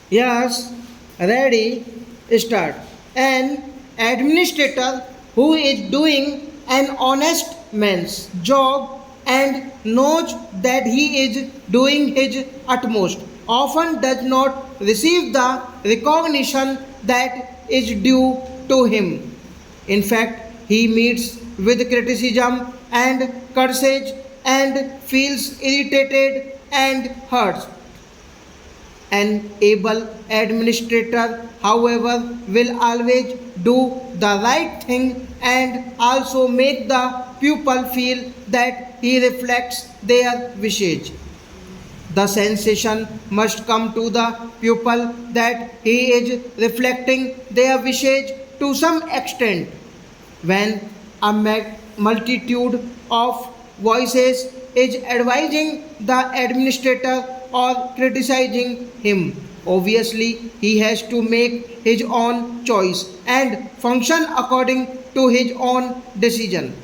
Yes, ready, start. An administrator who is doing an honest man's job and knows that he is doing his utmost often does not receive the recognition that is due to him. In fact, he meets with criticism and curses and feels irritated and hurt. An able administrator, however, will always do the right thing and also make the pupil feel that he reflects their wishes. The sensation must come to the pupil that he is reflecting their wishes to some extent. When a multitude of voices is advising the administrator or criticizing him, obviously he has to make his own choice and function according to his own decision.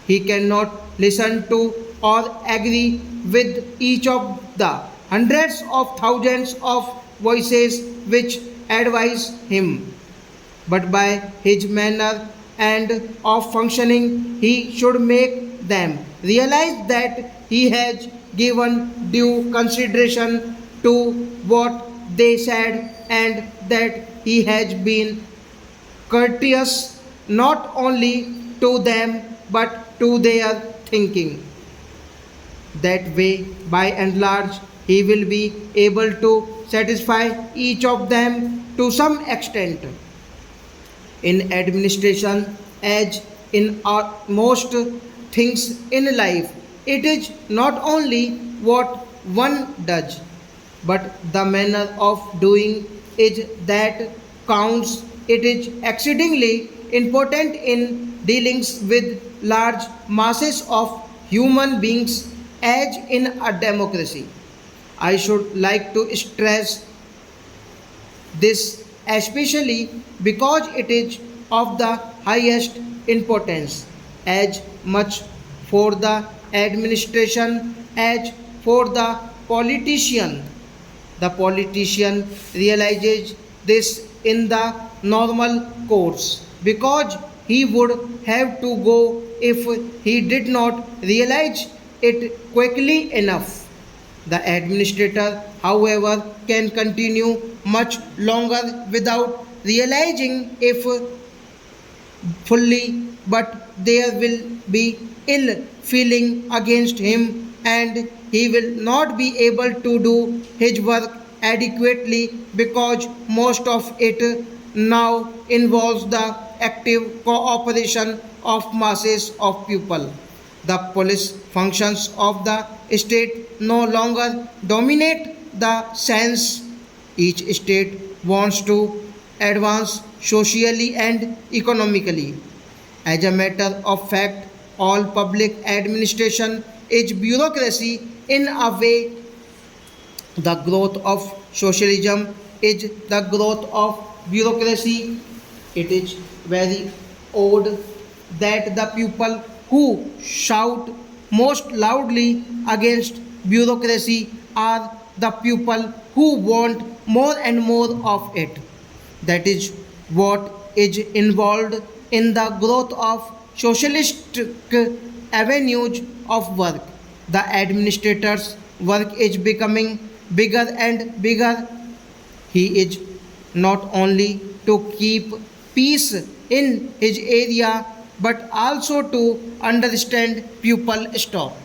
He cannot listen to or agree with each of the hundreds of thousands of voices which advise him, but by his manner and of functioning he should make them realize that he has given due consideration to what they said and that he has been courteous not only to them but to their thinking. That way, by and large, he will be able to satisfy each of them to some extent. In administration, as in most things in life, it is not only what one does, but the manner of doing is that counts. It is exceedingly important in dealings with large masses of human beings as in a democracy. I should like to stress this especially because it is of the highest importance as much for the administration as for the politician. The politician realizes this in the normal course because he would have to go if he did not realize it quickly enough. The administrator, however, can continue much longer without realizing if fully, but there will be ill feeling against him and he will not be able to do his work adequately because most of it now involves the active cooperation of masses of people. The police functions of the state no longer dominate the sense. Each state wants to advance socially and economically. As a matter of fact, all public administration is bureaucracy in a way. The growth of socialism is the growth of bureaucracy. It is very odd that the people who shout most loudly against bureaucracy are the people who want more and more of it. That is what is involved in the growth of socialistic avenues of work. The administrator's work is becoming bigger and bigger. He is not only to keep peace in his area but also to understand pupil stop.